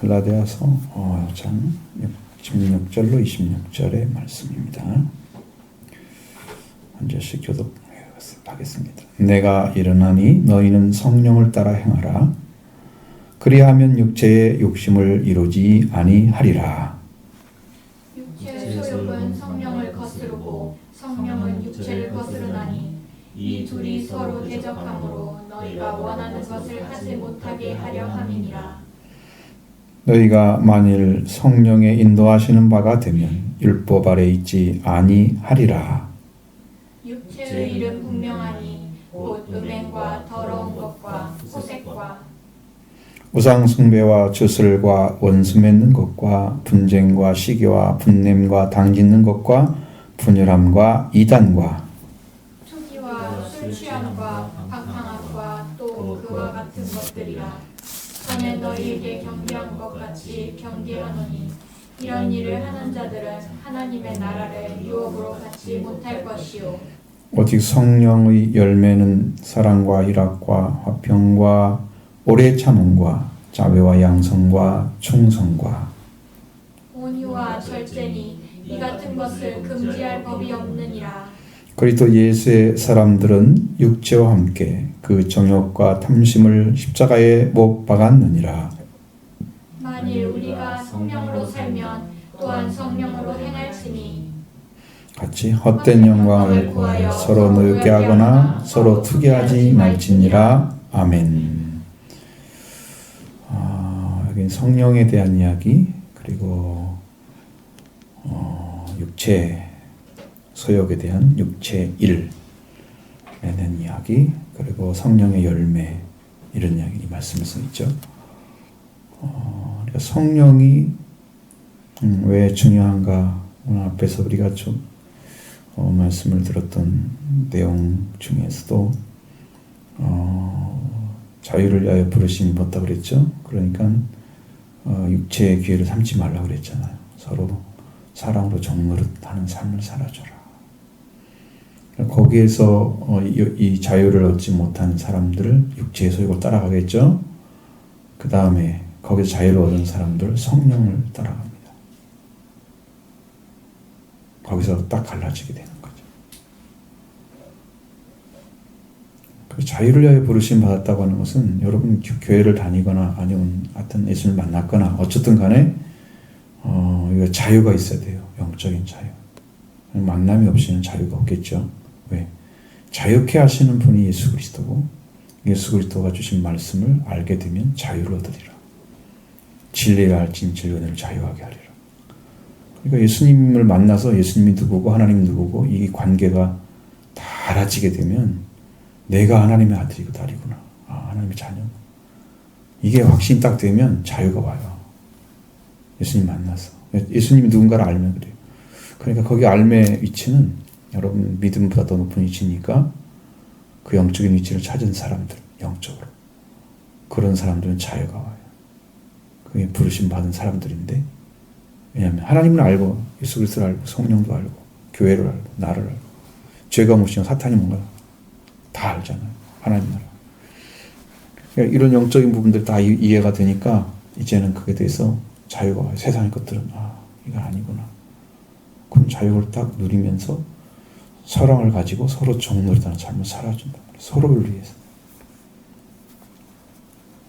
갈라디아서 5장 16절로 26절의 말씀입니다. 한 절씩 교독하겠습니다. 내가 이르나니 너희는 성령을 따라 행하라. 그리하면 육체의 욕심을 이루지 아니하리라. 육체의 소욕은 성령을 거스르고 성령은 육체를 거스르나니 이 둘이 서로 대적하므로 너희가 원하는 것을 하지 못하게 하려 함이니라. 너희가 만일 성령의 인도하시는 바가 되면 율법 아래 있지 아니하리라. 육체의 일은 분명하니 곧 음행과 더러운 것과 호색과 우상 숭배와 주술과 원수 맺는 것과 분쟁과 시기와 분냄과 당짓는 것과 분열함과 이단과 투기와 술 취함과 방탕함과 또 그와 같은 것들이라. 전에 너희에게 경계한 것 같이 경계하노니 이런 일을 하는 자들은 하나님의 나라를 유업으로 받지 못할 것이요 오직 성령의 열매는 사랑과 희락과 화평과 오래 참음과 자비와 양성과 충성과 온유와 절제니 이 같은 것을 금지할 법이 없느니라. 그리스도 예수의 사람들은 육체와 함께 그 정욕과 탐심을 십자가에 못 박았느니라. 만일 우리가 성령으로 살면 또한 성령으로 행할지니 같이 헛된 영광을 구하여 서로 노엽게 하거나 서로 투기하지 말지니라. 아멘. 여기 성령에 대한 이야기, 그리고 육체 소욕에 대한 육체 일에 대한 이야기, 그리고 성령의 열매, 이런 이야기 말씀을 써 있죠. 그러니까 성령이 왜 중요한가? 오늘 앞에서 우리가 좀 말씀을 들었던 내용 중에서도 자유를 위하여 부르심이 뭐다 그랬죠. 그러니까 육체의 기회를 삼지 말라 그랬잖아요. 서로 사랑으로 정노릇하는 삶을 살아줘라. 거기에서 이 자유를 얻지 못한 사람들을 육체의 소욕을 따라가겠죠. 그 다음에 거기서 자유를 얻은 사람들 성령을 따라갑니다. 거기서 딱 갈라지게 되는 거죠. 그 자유를 위하여 부르심 받았다고 하는 것은 여러분 교회를 다니거나 아니면 하여튼 예수를 만났거나 어쨌든 간에 이거 자유가 있어야 돼요. 영적인 자유. 만남이 없이는 자유가 없겠죠. 왜? 자유케 하시는 분이 예수 그리스도고 예수 그리스도가 주신 말씀을 알게 되면 자유를 얻으리라. 진리를 알진 진리를 자유하게 하리라. 그러니까 예수님을 만나서 예수님이 누구고 하나님이 누구고 이 관계가 다 알아지게 되면 내가 하나님의 아들이고 딸이구나. 하나님의 자녀. 이게 확신이 딱 되면 자유가 와요. 예수님 만나서. 예수님이 누군가를 알면 그래요. 그러니까 거기 알매의 위치는 여러분 믿음보다 더 높은 위치니까 그 영적인 위치를 찾은 사람들, 영적으로. 그런 사람들은 자유가 와요. 그게 부르심 받은 사람들인데, 왜냐하면 하나님을 알고 예수 그리스도를 알고 성령도 알고 교회를 알고 나를 알고 죄가 무엇이냐 사탄이 뭔가 다 알잖아요. 하나님 나라. 그러니까 이런 영적인 부분들 다 이해가 되니까 이제는 그에 대해서 자유가 와요. 세상의 것들은 이거 아니구나. 그럼 자유를 딱 누리면서 사랑을 가지고 서로 정노릇하는 삶을 살아준단 말이에요. 서로를 위해서.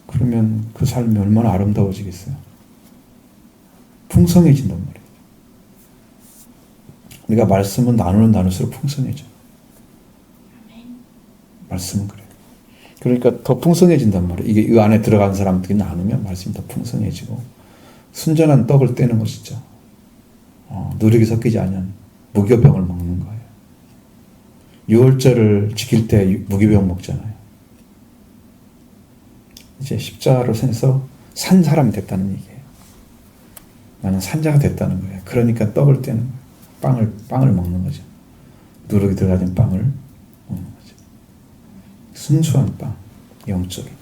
그러면 그 삶이 얼마나 아름다워지겠어요. 풍성해진단 말이에요. 우리가 말씀은 나눌수록 풍성해져. 말씀은 그래요. 그러니까 더 풍성해진단 말이에요. 이게 이 안에 들어간 사람들이 나누면 말씀이 더 풍성해지고 순전한 떡을 떼는 것이죠. 누룩이 섞이지 않은 무교병을 먹는 거예요. 유월절을 지킬 때 무교병 먹잖아요. 이제 십자가로 해서 산 사람이 됐다는 얘기예요. 나는 산자가 됐다는 거예요. 그러니까 떡을 떼는 거예요. 빵을 먹는 거죠. 누룩이 들어가진 빵을 먹는 거죠. 순수한 빵, 영적인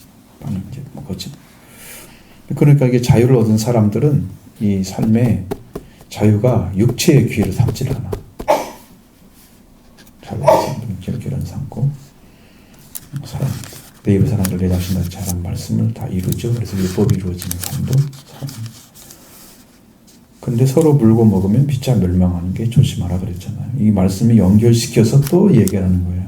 빵을 이제 먹었지. 그러니까 이게 자유를 얻은 사람들은 이 삶에 자유가 육체의 기회를 삼질 않아. 자유가 육체의 기회를 삼고 살아갑니다. 내 입의 사랑들 내 자신과 잘한 말씀을 다 이루죠. 그래서 율법이 이루어지는 삶도 살아갑니다. 근데 서로 물고 먹으면 피차 멸망하는 게 조심하라 그랬잖아요. 이 말씀이 연결시켜서 또 얘기하는 거예요.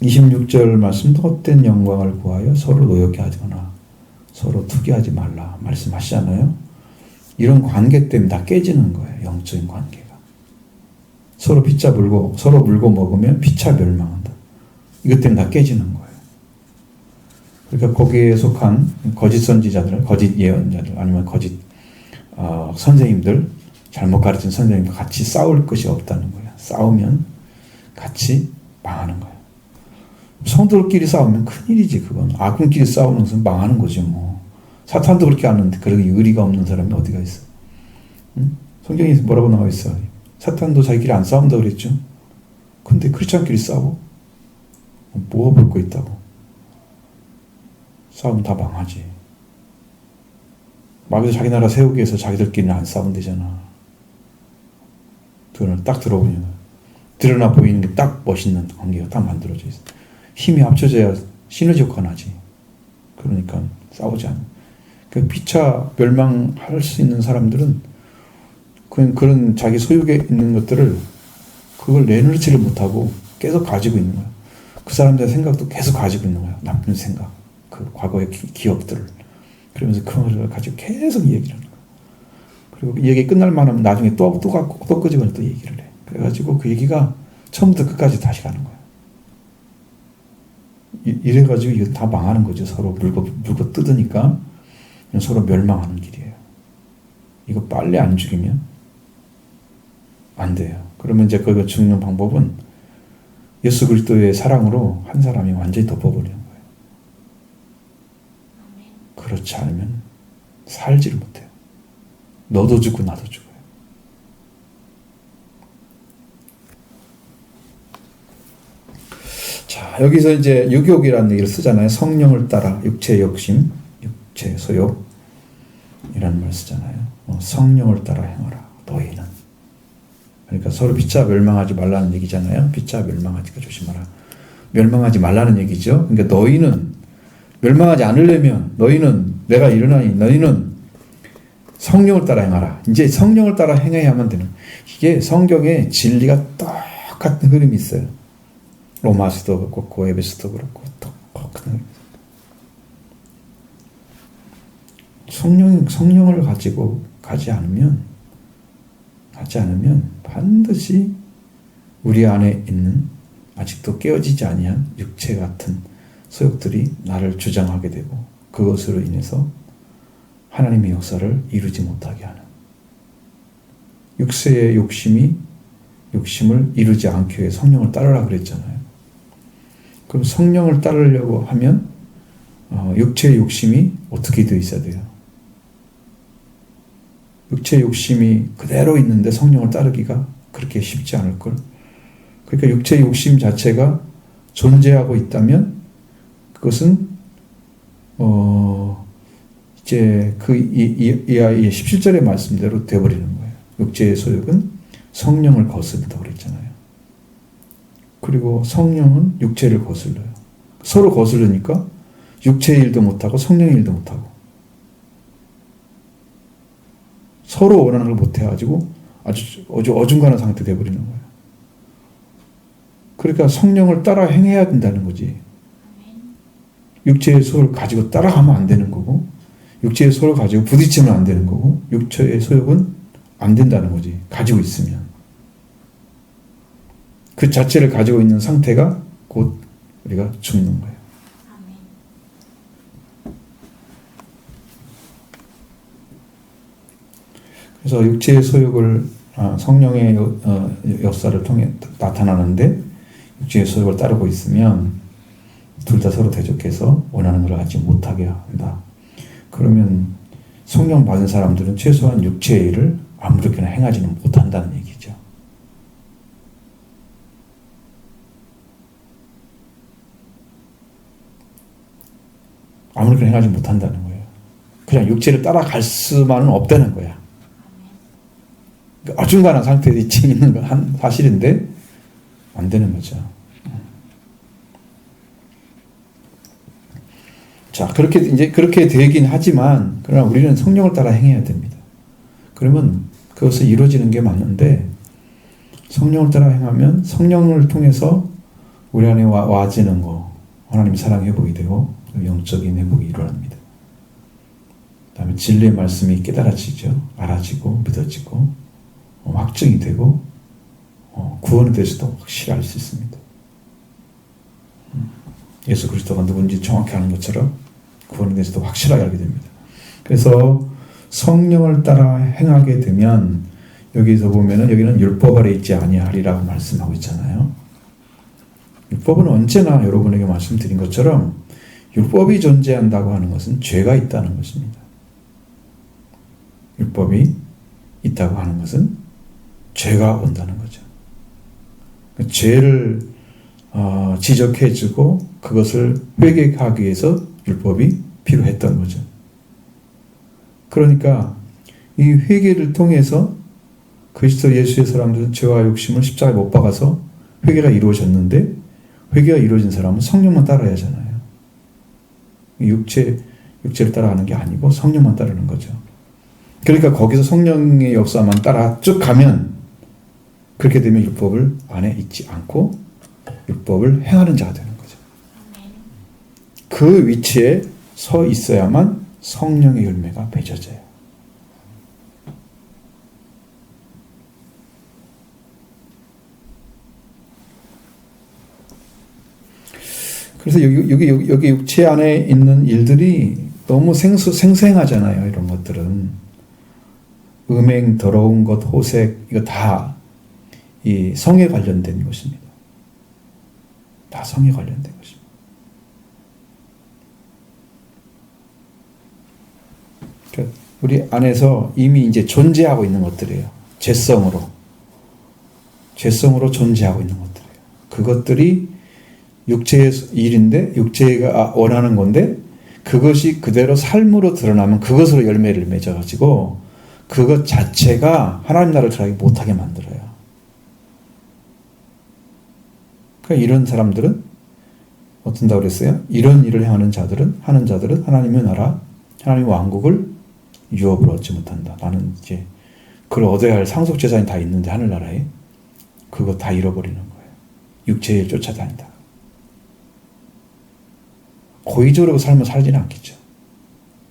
26절 말씀도 헛된 영광을 구하여 서로 노엽게 하거나 서로 투기하지 말라 말씀하시잖아요. 이런 관계 때문에 다 깨지는 거예요. 영적인 관계가. 서로 피차 물고 서로 물고 먹으면 피차 멸망한다. 이것 때문에 다 깨지는 거예요. 그러니까 거기에 속한 거짓 선지자들, 거짓 예언자들, 아니면 거짓 선생님들, 잘못 가르친 선생님과 같이 싸울 것이 없다는 거예요. 싸우면 같이 망하는 거예요. 성도들끼리 싸우면 큰일이지. 그건 악군끼리 싸우는 것은 망하는 거지 뭐. 사탄도 그렇게 하는데 그렇게 의리가 없는 사람이 어디가 있어. 응? 성경에 뭐라고 나와 있어. 사탄도 자기끼리 안 싸운다고 그랬죠. 근데 크리스찬끼리 싸워. 뭐가 볼 거 있다고. 싸우면 다 망하지. 마귀도 자기 나라 세우기 위해서 자기들끼리는 안 싸우면 되잖아. 그걸 딱 들어보면 드러나 보이는 게 딱 멋있는 관계가 딱 만들어져 있어. 힘이 합쳐져야 시너지 효과가 나지. 그러니까 싸우지 않아. 그 피차 멸망할 수 있는 사람들은 그런 자기 소유에 있는 것들을 그걸 내놓지를 못하고 계속 가지고 있는 거야. 그 사람들의 생각도 계속 가지고 있는 거야. 나쁜 생각, 그 과거의 기억들을. 그러면서 그걸 가지고 계속 얘기를 하는 거야. 그리고 이 얘기 끝날 만하면 나중에 또 갖고 또 끄집어내 또 얘기를 해. 그래가지고 그 얘기가 처음부터 끝까지 다시 가는 거야. 이래가지고 이거 다 망하는 거죠. 서로 물고 뜯으니까 서로 멸망하는 길이에요. 이거 빨리 안 죽이면 안 돼요. 그러면 이제 그거 죽는 방법은 예수 그리스도의 사랑으로 한 사람이 완전히 덮어버리는 거예요. 그렇지 않으면 살지를 못해요. 너도 죽고 나도 죽어요. 자, 여기서 이제 유욕이라는 얘기를 쓰잖아요. 성령을 따라 육체의 욕심, 육체의 소욕 이라는 말 쓰잖아요. 성령을 따라 행하라 너희는. 그러니까 서로 피차 멸망하지 말라는 얘기잖아요. 피차 멸망하지가 조심하라. 멸망하지 말라는 얘기죠. 그러니까 너희는 멸망하지 않으려면 너희는 내가 일어나니 너희는 성령을 따라 행하라. 이제 성령을 따라 행해야만 되는. 이게 성경에 진리가 똑같은 흐름이 있어요. 로마서도 그렇고 에베소도 그렇고 똑같은 성령을 가지고 가지 않으면 반드시 우리 안에 있는 아직도 깨어지지 아니한 육체 같은 소욕들이 나를 주장하게 되고 그것으로 인해서 하나님의 역사를 이루지 못하게 하는 육체의 욕심을 이루지 않기 위해 성령을 따르라 그랬잖아요. 그럼 성령을 따르려고 하면 육체의 욕심이 어떻게 되어 있어야 돼요? 육체의 욕심이 그대로 있는데 성령을 따르기가 그렇게 쉽지 않을걸. 그러니까 육체의 욕심 자체가 존재하고 있다면 그것은 이제 이 아이의 17절의 말씀대로 되어버리는 거예요. 육체의 소욕은 성령을 거스른다고 그랬잖아요. 그리고 성령은 육체를 거슬러요. 서로 거스르니까 육체의 일도 못하고 성령의 일도 못하고 서로 원하는 걸 못해가지고 아주 어중간한 상태 되어버리는 거예요. 그러니까 성령을 따라 행해야 된다는 거지. 육체의 소를 가지고 따라가면 안 되는 거고 육체의 소를 가지고 부딪히면 안 되는 거고 육체의 소욕은 안 된다는 거지. 가지고 있으면. 그 자체를 가지고 있는 상태가 곧 우리가 죽는 거예요. 그래서 육체의 소욕을 성령의 역사를 통해 나타나는데 육체의 소욕을 따르고 있으면 둘 다 서로 대적해서 원하는 걸 하지 못하게 한다. 그러면 성령 받은 사람들은 최소한 육체의 일을 아무렇게나 행하지는 못한다는 얘기죠. 아무렇게나 행하지 못한다는 거예요. 그냥 육체를 따라갈 수만은 없다는 거야. 어중간한 상태에 있는 건 사실인데 안 되는 거죠. 자, 그렇게 되긴 하지만, 그러나 우리는 성령을 따라 행해야 됩니다. 그러면 그것을 이루어지는 게 맞는데, 성령을 따라 행하면 성령을 통해서 우리 안에 와지는 거, 하나님의 사랑의 회복이 되고, 영적인 회복이 일어납니다. 그 다음에 진리의 말씀이 깨달아지죠. 알아지고, 믿어지고, 확증이 되고, 구원에 대해서도 확실히 알 수 있습니다. 예수 그리스도가 누군지 정확히 아는 것처럼 구원에 대해서도 확실하게 알게 됩니다. 그래서 성령을 따라 행하게 되면 여기서 보면은 여기는 율법 아래 있지 아니하리라고 말씀하고 있잖아요. 율법은 언제나 여러분에게 말씀드린 것처럼 율법이 존재한다고 하는 것은 죄가 있다는 것입니다. 율법이 있다고 하는 것은 죄가 온다는 거죠. 죄를 지적해주고 그것을 회개하기 위해서 율법이 필요했던 거죠. 그러니까 이 회개를 통해서 그리스도 예수의 사람들은 죄와 욕심을 십자가에 못 박아서 회개가 이루어졌는데, 회개가 이루어진 사람은 성령만 따라야 하잖아요. 육체를 따라가는 게 아니고 성령만 따르는 거죠. 그러니까 거기서 성령의 역사만 따라 쭉 가면, 그렇게 되면 율법을 안에 있지 않고 율법을 행하는 자가 되는 거죠. 그 위치에 서 있어야만 성령의 열매가 맺어져요. 그래서 여기 육체 안에 있는 일들이 너무 생생하잖아요. 이런 것들은 음행, 더러운 것, 호색, 이거 다 이 성에 관련된 것입니다. 다 성에 관련된 것입니다. 그러니까 우리 안에서 이미 이제 존재하고 있는 것들이에요. 죄성으로 존재하고 있는 것들이에요. 그것들이 육체의 일인데, 육체가 원하는 건데, 그것이 그대로 삶으로 드러나면 그것으로 열매를 맺어가지고 그것 자체가 하나님 나라를 들어가기 못하게 만들어요. 그러니까 이런 사람들은 어떤다고 그랬어요? 이런 일을 하는 자들은 하나님의 나라, 하나님의 왕국을 유업을 얻지 못한다. 나는 이제 그걸 얻어야 할 상속 재산이 다 있는데 하늘나라에 그거 다 잃어버리는 거예요. 육체에 쫓아다니다. 고의적으로 삶을 살지는 않겠죠.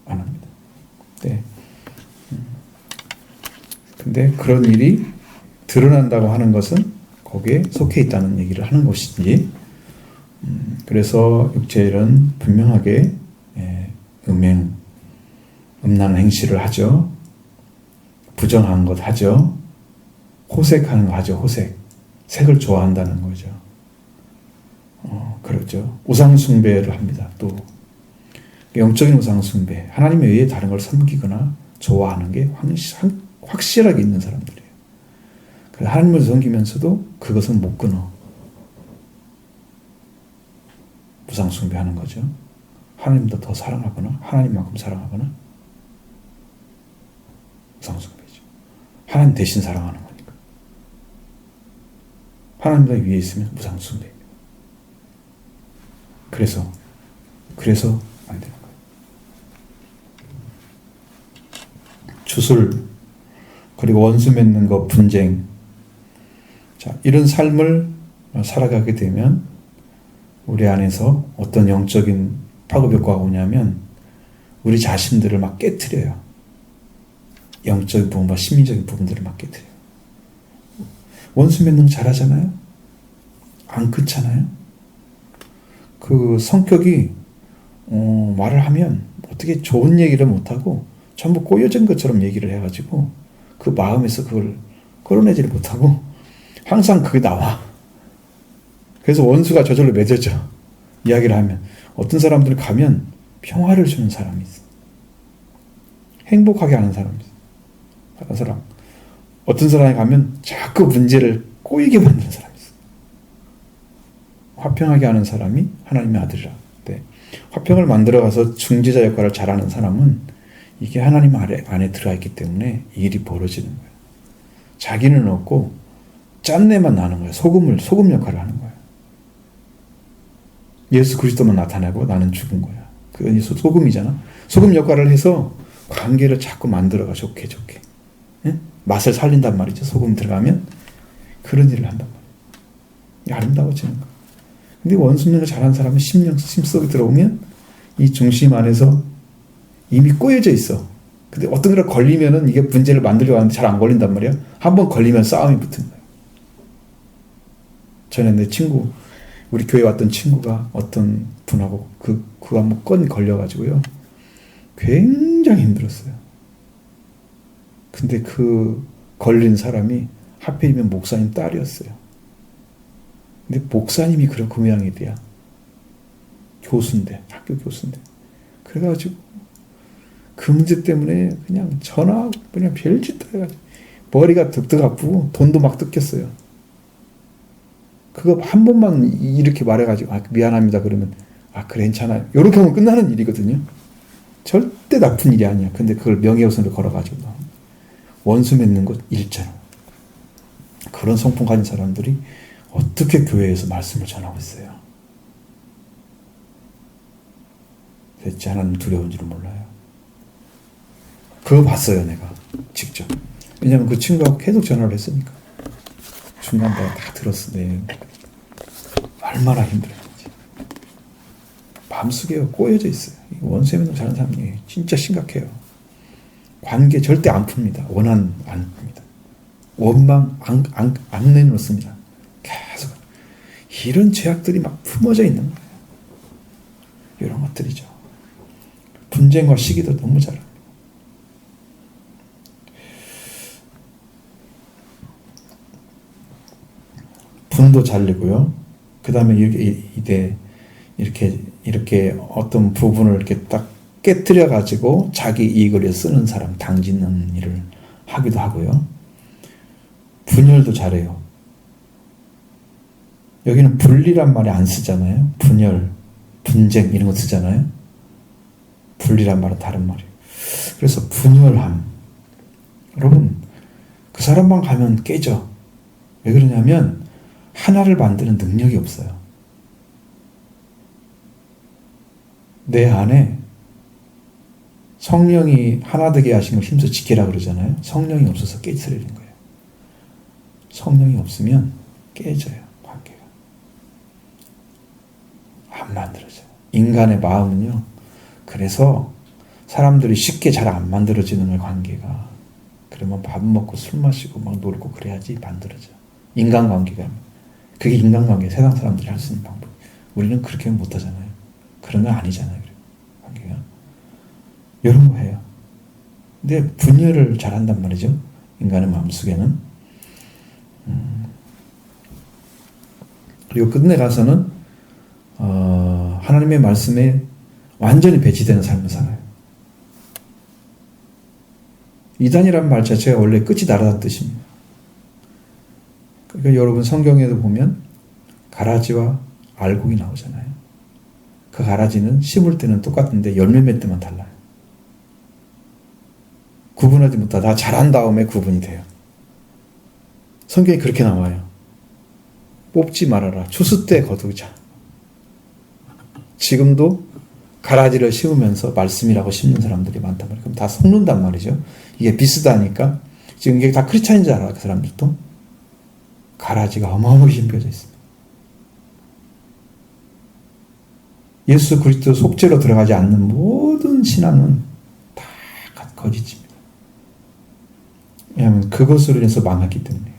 안 합니다. 네. 근데 그런 일이 드러난다고 하는 것은 거기에 속해 있다는 얘기를 하는 것이지. 그래서 육체일은 분명하게 음란한 행실을 하죠. 부정한 것 하죠. 호색하는 거 하죠. 호색. 색을 좋아한다는 거죠. 그렇죠. 우상숭배를 합니다. 또 영적인 우상숭배, 하나님에 의해 다른 걸 섬기거나 좋아하는 게 확실하게 있는 사람들이에요. 그래서 하나님을 섬기면서도 그것은 못 끊어. 우상숭배하는 거죠. 하나님보다 더 사랑하거나 하나님만큼 사랑하거나 우상숭배죠. 하나님 대신 사랑하는 거니까. 하나님보다 위에 있으면 우상숭배입니다. 그래서 안 되는 거예요. 주술, 그리고 원수 맺는 것, 분쟁. 자, 이런 삶을 살아가게 되면 우리 안에서 어떤 영적인 파급 효과가 오냐면 우리 자신들을 막 깨트려요. 영적인 부분과 심리적인 부분들을 막 깨트려요. 원수 맺는 거 잘하잖아요? 안 그렇잖아요? 그 성격이 말을 하면 어떻게 좋은 얘기를 못하고 전부 꼬여진 것처럼 얘기를 해가지고 그 마음에서 그걸 끌어내지를 못하고 항상 그게 나와. 그래서 원수가 저절로 맺어져. 이야기를 하면. 어떤 사람들은 가면 평화를 주는 사람이 있어. 행복하게 하는 사람이 있어. 다른 사람. 어떤 사람이 가면 자꾸 문제를 꼬이게 만드는 사람이 있어. 화평하게 하는 사람이 하나님의 아들이라. 네. 화평을 만들어가서 중재자 역할을 잘하는 사람은 이게 하나님 안에 들어가 있기 때문에 이 일이 벌어지는 거예요. 자기는 없고 짠내만 나는 거예요. 소금 역할을 하는 거예요. 예수 그리스도만 나타내고 나는 죽은 거야. 그건 소금이잖아. 소금 역할을 해서 관계를 자꾸 만들어가 좋게. 예? 맛을 살린단 말이죠. 소금이 들어가면 그런 일을 한단 말이에요. 아름다워지는 거. 근데 원수능을 잘하는 사람은 심속에 들어오면 이 중심 안에서 이미 꼬여져 있어. 근데 어떤 거를 걸리면은 이게 문제를 만들려고 하는데 잘 안 걸린단 말이야. 한번 걸리면 싸움이 붙은 거예요. 전에 내 친구, 우리 교회 왔던 친구가 어떤 분하고 그가 한번 건 걸려가지고요. 굉장히 힘들었어요. 근데 그 걸린 사람이 하필이면 목사님 딸이었어요. 근데 목사님이 그런 그 모양이 돼야. 교수인데, 학교 교수인데. 그래가지고 그 문제 때문에 그냥 전화하고 그냥 별짓 다 해가지고 머리가 득득 아프고 돈도 막 뜯겼어요. 그거 한 번만 이렇게 말해가지고 미안합니다 그러면 그래 괜찮아요. 이렇게 하면 끝나는 일이거든요. 절대 나쁜 일이 아니야. 근데 그걸 명예훼손을 걸어가지고 원수 맺는 것 일전. 그런 성품 가진 사람들이 어떻게 교회에서 말씀을 전하고 있어요. 대체 하나님 두려운 줄은 몰라요. 그거 봤어요 내가 직접. 왜냐면 그 친구하고 계속 전화를 했으니까. 중간 다 들었어. 네. 얼마나 힘들었는지. 마음속에 꼬여져 있어요. 원수에 맺는 잘하는 사람이 진짜 심각해요. 관계 절대 안 풉니다. 원한 안 풉니다. 원망 안 내놓습니다. 계속 이런 죄악들이 막 품어져 있는 거예요. 이런 것들이죠. 분쟁과 시기도 너무 잘합니다. 분도 잘 내고요. 그 다음에 이렇게 어떤 부분을 이렇게 딱 깨뜨려 가지고 자기 이익을 위해 쓰는 사람, 당짓는 일을 하기도 하고요. 분열도 잘해요. 여기는 분리란 말이 안 쓰잖아요. 분열, 분쟁 이런 거 쓰잖아요. 분리란 말은 다른 말이에요. 그래서 분열함. 여러분, 그 사람만 가면 깨져. 왜 그러냐면 하나를 만드는 능력이 없어요. 내 안에 성령이 하나 되게 하신 걸 힘써 지키라 그러잖아요. 성령이 없어서 깨트리는 거예요. 성령이 없으면 깨져요. 관계가. 안 만들어져요. 인간의 마음은요. 그래서 사람들이 쉽게 잘 안 만들어지는 거예요. 관계가. 그러면 밥 먹고 술 마시고 막 놀고 그래야지 만들어져. 인간관계가. 그게 인간관계. 세상 사람들이 할 수 있는 방법. 우리는 그렇게 못하잖아요. 그런 건 아니잖아요. 관계가. 이런 거 해요. 근데 분열을 잘한단 말이죠. 인간의 마음속에는. 그리고 끝내 가서는 하나님의 말씀에 완전히 배치되는 삶을 살아요. 이단이라는 말 자체가 원래 끝이 다르다는 뜻입니다. 그러니까 여러분 성경에도 보면 가라지와 알곡이 나오잖아요. 그 가라지는 심을 때는 똑같은데 열매 맺을 때만 달라요. 구분하지 못하다 다 자란 다음에 구분이 돼요. 성경이 그렇게 나와요. 뽑지 말아라. 추수 때 거두자. 지금도 가라지를 심으면서 말씀이라고 심는 사람들이 많단 말이에요. 그럼 다 속는단 말이죠. 이게 비슷하니까 지금 이게 다 크리스찬인 줄 알아. 그 사람들도. 가라지가 어마어마하게 심겨져 있습니다. 예수 그리스도 속죄로 들어가지 않는 모든 신앙은 다 거짓입니다. 왜냐하면 그것으로 인해서 망했기 때문에.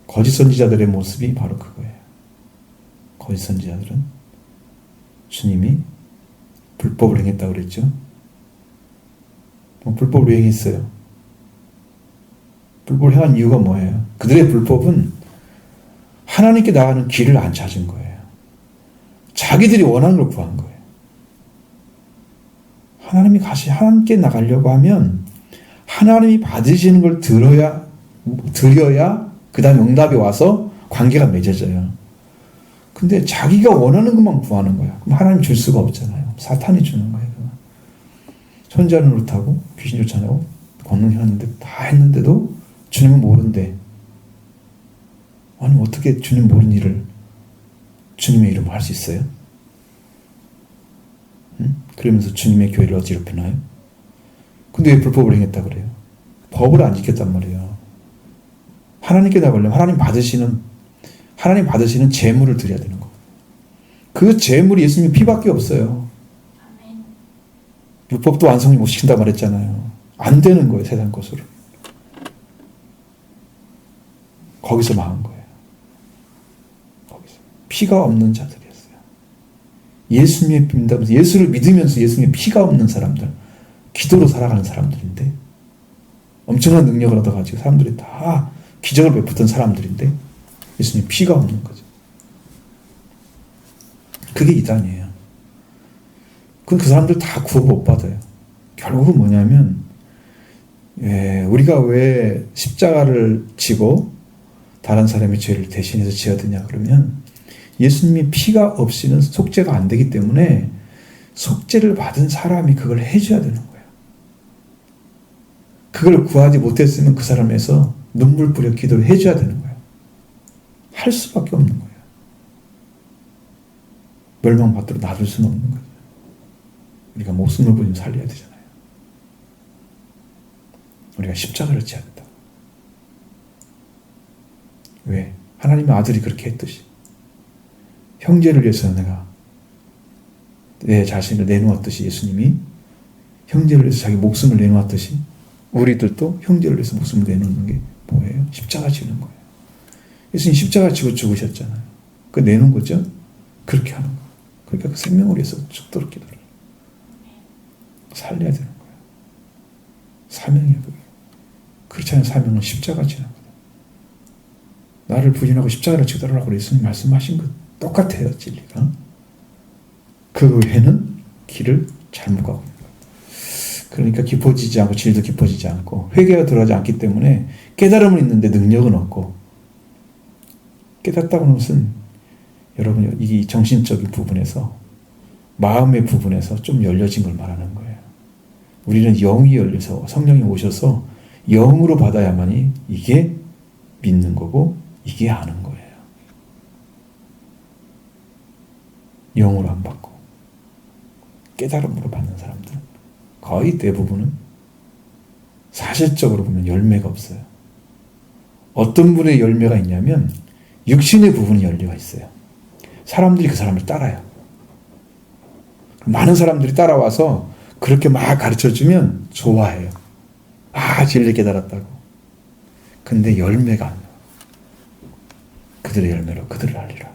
거짓 선지자들의 모습이 바로 그거예요. 거짓 선지자들은 주님이 불법을 행했다고 그랬죠. 불법을 왜 행했어요? 불법을 행한 이유가 뭐예요? 그들의 불법은 하나님께 나가는 길을 안 찾은 거예요. 자기들이 원하는 걸 구한 거예요. 하나님이 하나님께 나가려고 하면 하나님이 받으시는 걸 드려야 그 다음에 응답이 와서 관계가 맺어져요. 근데 자기가 원하는 것만 구하는 거야. 그럼 하나님 줄 수가 없잖아요. 사탄이 주는 거예요. 손자는 그렇다고 귀신 쫓아내고 권능 해놨는데 다 했는데도 주님은 모른대. 아니 어떻게 주님 모르는 일을 주님의 이름으로 할 수 있어요? 응? 그러면서 주님의 교회를 어지럽히나요? 근데 왜 불법을 행했다 그래요? 법을 안 지켰단 말이에요. 하나님께 나가려면 하나님 받으시는 제물을 드려야 되는 거. 그 제물이 예수님 피밖에 없어요. 율법도 완성을 못 시킨다 말했잖아요. 안 되는 거예요, 세상 것으로. 거기서 망한 거예요. 거기서. 피가 없는 자들이었어요. 예수를 믿으면서 예수님의 피가 없는 사람들, 기도로 살아가는 사람들인데, 엄청난 능력을 얻어가지고 사람들이 다 기적을 베푸던 사람들인데, 예수님 피가 없는 거죠. 그게 이단이에요. 그 사람들 다 구원 못 받아요. 결국은 뭐냐면, 우리가 왜 십자가를 지고 다른 사람의 죄를 대신해서 지어야 되냐 그러면 예수님이 피가 없이는 속죄가 안 되기 때문에 속죄를 받은 사람이 그걸 해줘야 되는 거예요. 그걸 구하지 못했으면 그 사람에서 눈물 뿌려 기도를 해줘야 되는 거예요. 할 수밖에 없는 거예요. 멸망받도록 놔둘 수는 없는 거예요. 우리가 목숨을 부리면 살려야 되잖아요. 우리가 십자가를 지어야 된다. 왜? 하나님의 아들이 그렇게 했듯이 형제를 위해서 내가 내 자신을 내놓았듯이 예수님이 형제를 위해서 자기 목숨을 내놓았듯이 우리들도 형제를 위해서 목숨을 내놓는 게 뭐예요? 십자가 지는 거예요. 예수님 십자가 지고 죽으셨잖아요. 그 내놓은 거죠? 그렇게 하는 거예요. 그러니까 그 생명을 위해서 죽도록 기도를 살려야 되는 거예요. 사명이에요. 그게. 그렇지 않은 사명은 십자가 지는 거예요. 나를 부인하고 십자가를 지도라고 예수님 말씀하신 것 똑같아요. 진리가. 그 외에는 길을 잘못 가고 있는 거예요. 그러니까 깊어지지 않고 질도 깊어지지 않고 회개가 들어가지 않기 때문에 깨달음은 있는데 능력은 없고, 깨닫다고 하는 것은 여러분 이 정신적인 부분에서 마음의 부분에서 좀 열려진 걸 말하는 거예요. 우리는 영이 열려서 성령이 오셔서 영으로 받아야만이 이게 믿는 거고 이게 아는 거예요. 영으로 안 받고 깨달음으로 받는 사람들은 거의 대부분은 사실적으로 보면 열매가 없어요. 어떤 분의 열매가 있냐면 육신의 부분이 열매가 있어요. 사람들이 그 사람을 따라요. 많은 사람들이 따라와서 그렇게 막 가르쳐주면 좋아해요. 아, 진리 깨달았다고. 근데 열매가 안 나와. 그들의 열매로 그들을 알리라.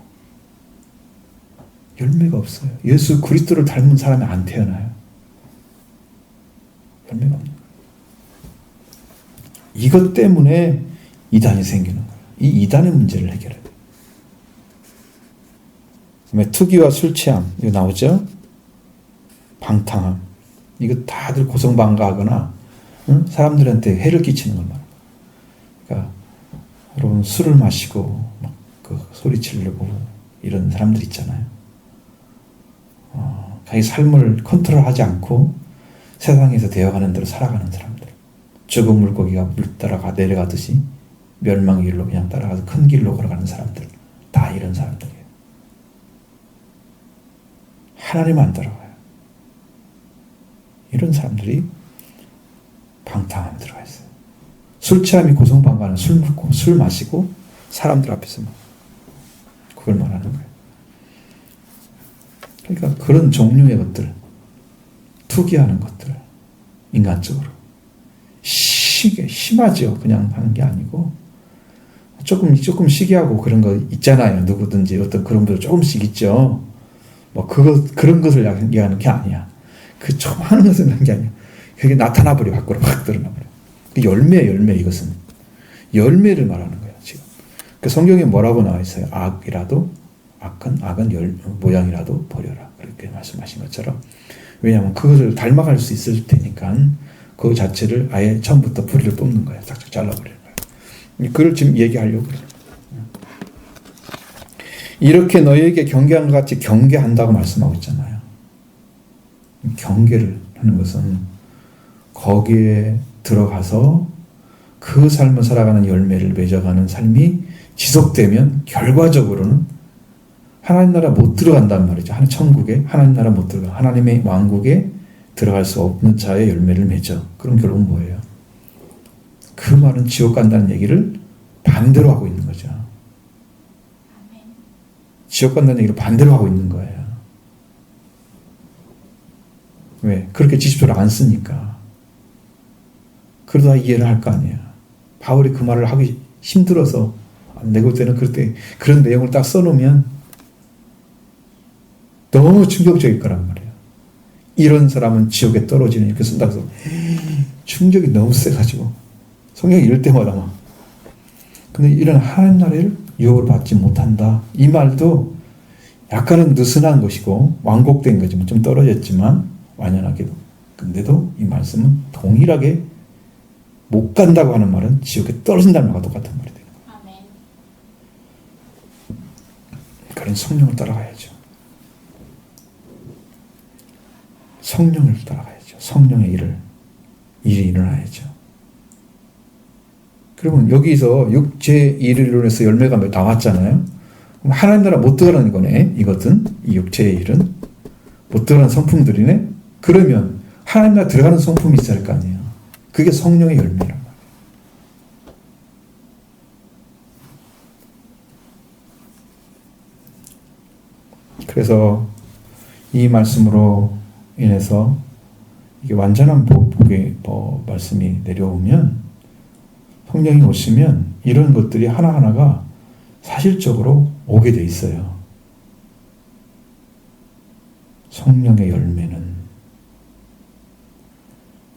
열매가 없어요. 예수 그리스도를 닮은 사람이 안 태어나요. 열매가 없는 거예요. 이것 때문에 이단이 생기는 거예요. 이 이단의 문제를 해결해야 돼요. 그다음에 투기와 술 취함, 이거 나오죠? 방탕함. 이거 다들 고성방가하거나 사람들한테 해를 끼치는 걸 말해요. 그러니까 여러분 술을 마시고 막 그 소리 지르고 이런 사람들 있잖아요. 자기 삶을 컨트롤하지 않고 세상에서 되어가는 대로 살아가는 사람들. 죽은 물고기가 물 따라가 내려가듯이 멸망의 길로 그냥 따라가서 큰 길로 걸어가는 사람들. 다 이런 사람들이에요. 하나님 안 따라가요. 이런 사람들이 방탕함에 들어가 있어요. 술 취함이 고성방가는 술 먹고 술 마시고 사람들 앞에서 그걸 말하는 거예요. 그러니까 그런 종류의 것들, 투기하는 것들, 인간적으로 심하죠. 그냥 하는 게 아니고 조금 시기하고 그런 거 있잖아요. 누구든지 어떤 그런 분들 조금씩 있죠. 뭐 그런 것을 얘기하는 게 아니야. 그 좀 하는 것을 하는 게 아니야. 그게 나타나 버려 밖으로 확 드러나 버려. 그 열매 이것은 열매를 말하는 거예요. 지금 그 성경에 뭐라고 나와 있어요? 악은 모양이라도 버려라. 그렇게 말씀하신 것처럼. 왜냐하면 그것을 닮아갈 수 있을 테니까 그 자체를 아예 처음부터 뿌리를 뽑는 거예요. 싹싹 잘라버리는 거예요. 그걸 지금 얘기하려고 그래요. 이렇게 너희에게 경계한 것 같이 경계한다고 말씀하고 있잖아요. 경계를 하는 것은 거기에 들어가서 그 삶을 살아가는 열매를 맺어가는 삶이 지속되면 결과적으로는 하나님 나라 못 들어간단 말이죠. 천국에 하나님 나라 못 들어가. 하나님의 왕국에 들어갈 수 없는 자의 열매를 맺어. 그럼 결국은 뭐예요? 그 말은 지옥 간다는 얘기를 반대로 하고 있는 거죠. 지옥 간다는 얘기를 반대로 하고 있는 거예요. 왜? 그렇게 지식적으로 안 쓰니까. 그러다 이해를 할 거 아니에요. 바울이 그 말을 하기 힘들어서 내가 볼 때는 그때 그런 내용을 딱 써놓으면 너무 충격적일 거란 말이에요. 이런 사람은 지옥에 떨어지는 이렇게 쓴다고 해서 충격이 너무 세가지고 성경이 이럴 때마다 막 근데 이런 하나님 나라를 유업을 받지 못한다. 이 말도 약간은 느슨한 것이고 완곡된 거지만 좀 떨어졌지만 완연하게도 근데도 이 말씀은 동일하게 못 간다고 하는 말은 지옥에 떨어진다는 말과 똑같은 말이 돼요. 아멘. 그런 성령을 따라가야죠. 성령을 따라가야죠. 성령의 일이 일어나야죠. 그러면 여기서 육체의 일을 이뤄내서 열매가 나왔잖아요. 그럼 하나님 나라 못 들어가는 거네. 이것은 이 육체의 일은 못 들어가는 성품들이네. 그러면 하나님 나라 들어가는 성품이 있어야 할 거 아니에요. 그게 성령의 열매란 말이에요. 그래서 이 말씀으로 인해서 이게 완전한 복의 말씀이 내려오면 성령이 오시면 이런 것들이 하나하나가 사실적으로 오게 돼 있어요. 성령의 열매는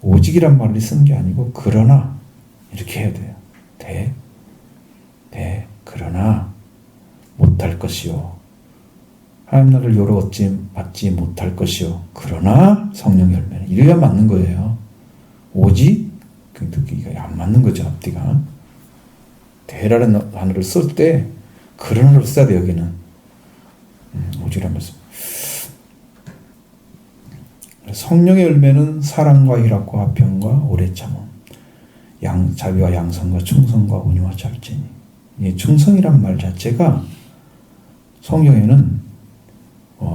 오직이란 말을 쓰는 게 아니고 그러나 이렇게 해야 돼요. 그러나 못할 것이요. 하나님 나라를 여러 받지 못할 것이요. 그러나 성령 열매는 이래야 맞는 거예요. 오직 그 듣기가 안 맞는 거죠. 앞뒤가. 대라는 단어를 쓸 때 그러나를 써야 돼요. 여기는 오직이란 말씀. 성령의 열매는 사랑과 희락과 화평과 오래 참음, 자비와 양선과 충성과 온유와 절제니. 이 충성이란 말 자체가 성경에는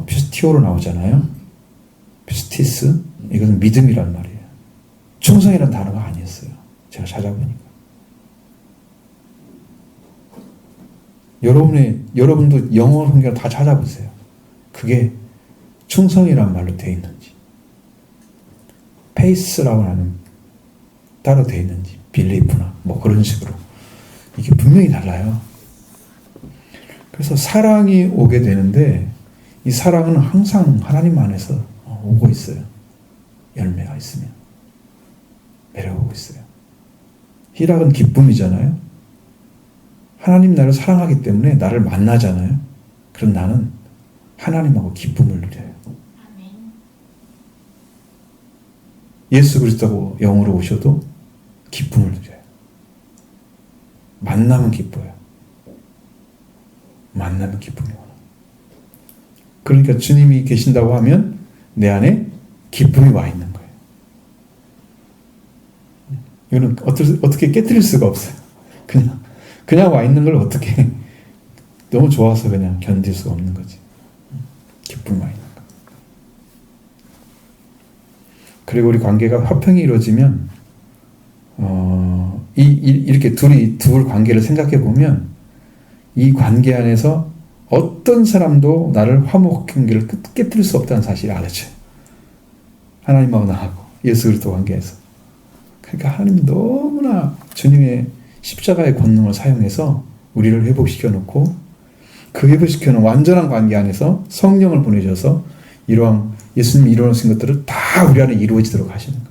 피스티오로 나오잖아요. 피스티스 이것은 믿음이란 말이에요. 충성이란 단어가 아니었어요. 제가 찾아보니까. 여러분도 영어 성경을 다 찾아보세요. 그게 충성이란 말로 되어 있는지, 페이스라고 하는 따로 되어 있는지, 빌리프나 뭐 그런 식으로 이게 분명히 달라요. 그래서 사랑이 오게 되는데 이 사랑은 항상 하나님 안에서 오고 있어요. 열매가 있으면 매력오고 있어요. 희락은 기쁨이잖아요. 하나님 나를 사랑하기 때문에 나를 만나잖아요. 그럼 나는 하나님하고 기쁨을 누려요. 아멘. 예수 그리스도하고 영으로 오셔도 기쁨을 누려요. 만나면 기뻐요. 만나면 기쁨이 와요. 그러니까 주님이 계신다고 하면 내 안에 기쁨이 와 있는 거예요. 이거는 어떻게 깨뜨릴 수가 없어요. 그냥 와 있는 걸 어떻게 너무 좋아서 그냥 견딜 수가 없는 거지. 기쁨이 와 있는 거. 그리고 우리 관계가 화평이 이루어지면 이렇게 둘 관계를 생각해 보면 이 관계 안에서 어떤 사람도 나를 화목 관계를 깨뜨릴 수 없다는 사실을 알아줘요. 하나님하고 나하고 예수 그리스도 관계에서. 그러니까 하나님이 너무나 주님의 십자가의 권능을 사용해서 우리를 회복시켜 놓고 그 회복시켜 놓은 완전한 관계 안에서 성령을 보내셔서 이러한 예수님이 이루어놓으신 것들을 다 우리 안에 이루어지도록 하시는 거예요.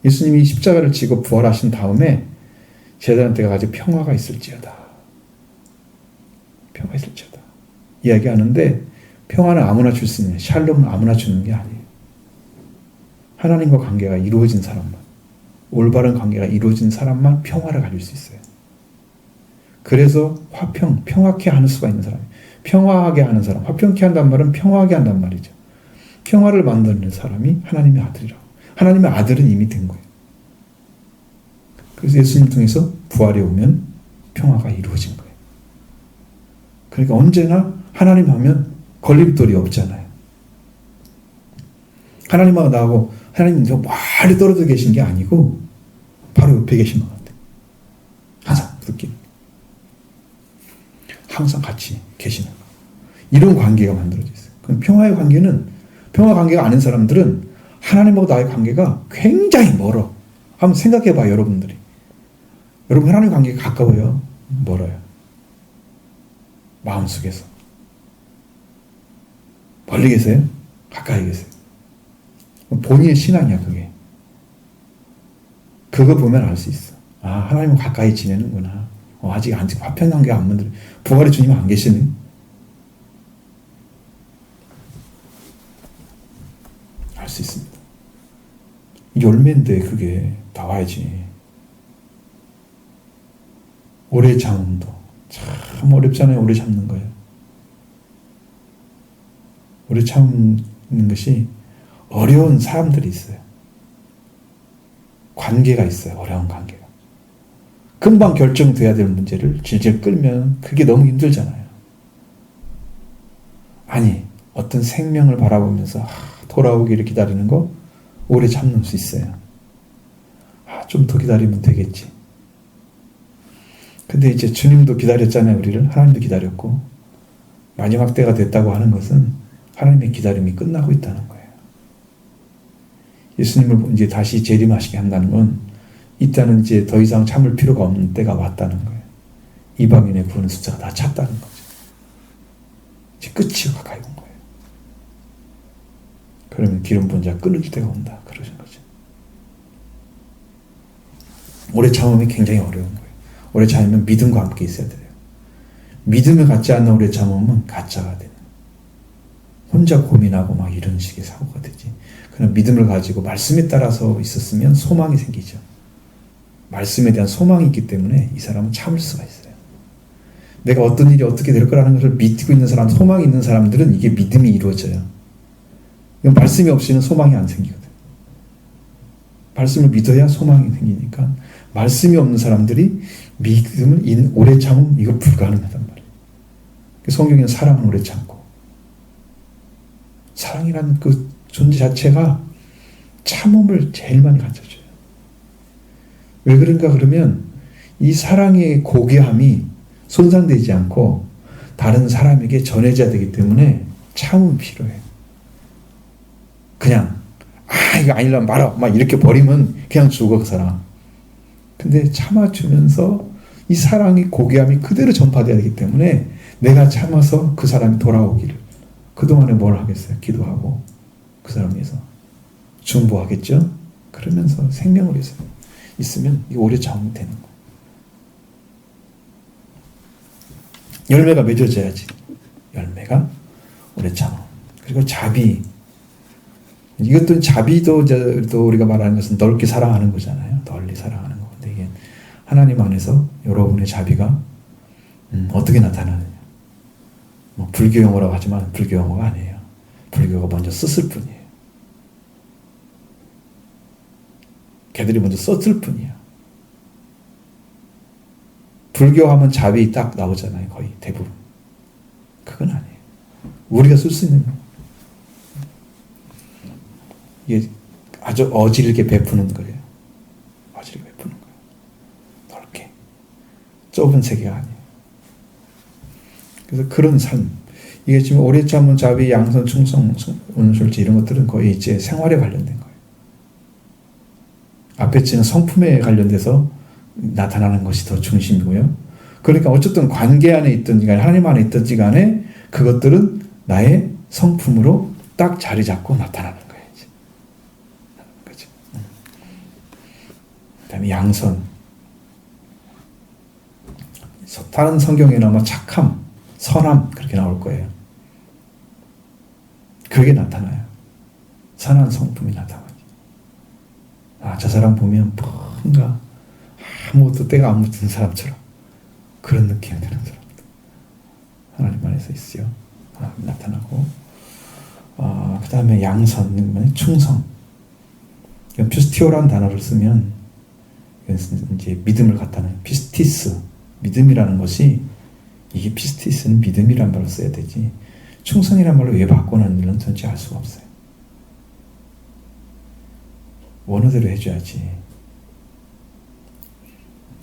예수님이 십자가를 지고 부활하신 다음에 제자한테 가지고 평화가 있을지어다. 평화가 있을지어다. 이야기하는데 평화는 아무나 줄 수 있는, 샬롬은 아무나 주는 게 아니에요. 하나님과 관계가 이루어진 사람만, 올바른 관계가 이루어진 사람만 평화를 가질 수 있어요. 그래서 평화케 하는 수가 있는 사람이에요. 평화하게 하는 사람, 화평케 한단 말은 평화하게 한단 말이죠. 평화를 만드는 사람이 하나님의 아들이라고. 하나님의 아들은 이미 된 거예요. 그래서 예수님 통해서 부활이 오면 평화가 이루어진 거예요. 그러니까 언제나 하나님 하면 걸림돌이 없잖아요. 하나님하고 나하고 하나님 저 멀리 떨어져 계신 게 아니고 바로 옆에 계신 것 같아요. 항상 느낌. 항상 같이 계시는 거. 이런 관계가 만들어져 있어요. 그럼 평화의 관계는 평화 관계가 아닌 사람들은 하나님하고 나의 관계가 굉장히 멀어. 한번 생각해봐 여러분들이. 여러분 하나님 관계가 가까워요? 멀어요? 마음속에서. 멀리 계세요? 가까이 계세요? 본인의 신앙이야 그게. 그거 보면 알 수 있어. 아 하나님은 가까이 지내는구나. 아직 화평 관계가 안 만들어. 부활의 주님은 안 계시네. 알 수 있습니다. 열매인데 그게 나와야지. 오래 참음도 참 어렵잖아요. 오래 참는 거예요. 오래 참는 것이 어려운 사람들이 있어요. 관계가 있어요. 어려운 관계가. 금방 결정돼야 될 문제를 질질 끌면 그게 너무 힘들잖아요. 아니 어떤 생명을 바라보면서 돌아오기를 기다리는 거 오래 참는 수 있어요. 좀 더 기다리면 되겠지. 근데 이제 주님도 기다렸잖아요. 우리를. 하나님도 기다렸고 마지막 때가 됐다고 하는 것은 하나님의 기다림이 끝나고 있다는 거예요. 예수님을 이제 다시 재림하시게 한다는 건 이때는 이제 더 이상 참을 필요가 없는 때가 왔다는 거예요. 이방인의 구원 숫자가 다 찼다는 거죠. 이제 끝이 가까이 온 거예요. 그러면 기름 부은 자 끊을 때가 온다. 그러신 거죠. 오래 참음이 굉장히 어려운 거예요. 오래 참으면 믿음과 함께 있어야 돼요. 믿음을 갖지 않는 오래 참음은 가짜가 되는. 혼자 고민하고 막 이런 식의 사고가 되지. 그냥 믿음을 가지고 말씀에 따라서 있었으면 소망이 생기죠. 말씀에 대한 소망이 있기 때문에 이 사람은 참을 수가 있어요. 내가 어떤 일이 어떻게 될 거라는 것을 믿고 있는 사람, 소망이 있는 사람들은 이게 믿음이 이루어져요. 이건 말씀이 없이는 소망이 안 생기거든. 말씀을 믿어야 소망이 생기니까 말씀이 없는 사람들이 믿음을 오래 참음 이거 불가능하단 말이에요. 성경에는 사랑은 오래 참고 사랑이라는 그 존재 자체가 참음을 제일 많이 가르쳐줘요. 왜 그런가 그러면 이 사랑의 고귀함이 손상되지 않고 다른 사람에게 전해져야 되기 때문에 참음이 필요해요. 그냥 이거 아니라면 말아 막 이렇게 버리면 그냥 죽어 그 사람. 근데 참아주면서 이 사랑의 고귀함이 그대로 전파되어야 되기 때문에 내가 참아서 그 사람이 돌아오기를. 그동안에 뭘 하겠어요? 기도하고 그 사람 위해서 중보하겠죠? 그러면서 생명을 위해서 있으면 이 오래 참으면 되는 거예요. 열매가 맺어져야지. 열매가 오래 참음. 그리고 자비. 이것도 자비도 또 우리가 말하는 것은 넓게 사랑하는 거잖아요. 널리 사랑하는 거. 근데 이게 하나님 안에서 여러분의 자비가 어떻게 나타나느냐. 뭐 불교 용어라고 하지만 불교 용어가 아니에요. 불교가 먼저 썼을 뿐이에요. 걔들이 먼저 썼을 뿐이에요. 불교하면 자비 딱 나오잖아요. 거의 대부분. 그건 아니에요. 우리가 쓸 수 있는 거. 이게 아주 어지르게 베푸는 거예요. 어지르게 베푸는 거예요. 넓게. 좁은 세계가 아니에요. 그래서 그런 삶. 이게 지금 오래 참은 자비, 양선, 충성, 온술지 이런 것들은 거의 이제 생활에 관련된 거예요. 앞에 지는 성품에 관련돼서 나타나는 것이 더 중심이고요. 그러니까 어쨌든 관계 안에 있든지 간에 하나님 안에 있든지 간에 그것들은 나의 성품으로 딱 자리 잡고 나타나는 거예요. 그렇죠? 그다음에 양선. 다른 성경에는 아마 착함, 선함 그렇게 나올 거예요. 그게 나타나요. 선한 성품이 나타나죠. 저 사람 보면 뭔가 아무것도 때가 안 묻은 사람처럼 그런 느낌이 드는 사람들. 하나님 안에서 있어요. 나타나고 그 다음에 양선, 충성. 피스티오라는 단어를 쓰면 그래서 이제 믿음을 갖다는 피스티스, 믿음이라는 것이, 이게 피스티스는 믿음이란 말로 써야 되지, 충성이란 말로 왜 바꿔놨는지는 전체 알 수가 없어요. 원어대로 해줘야지.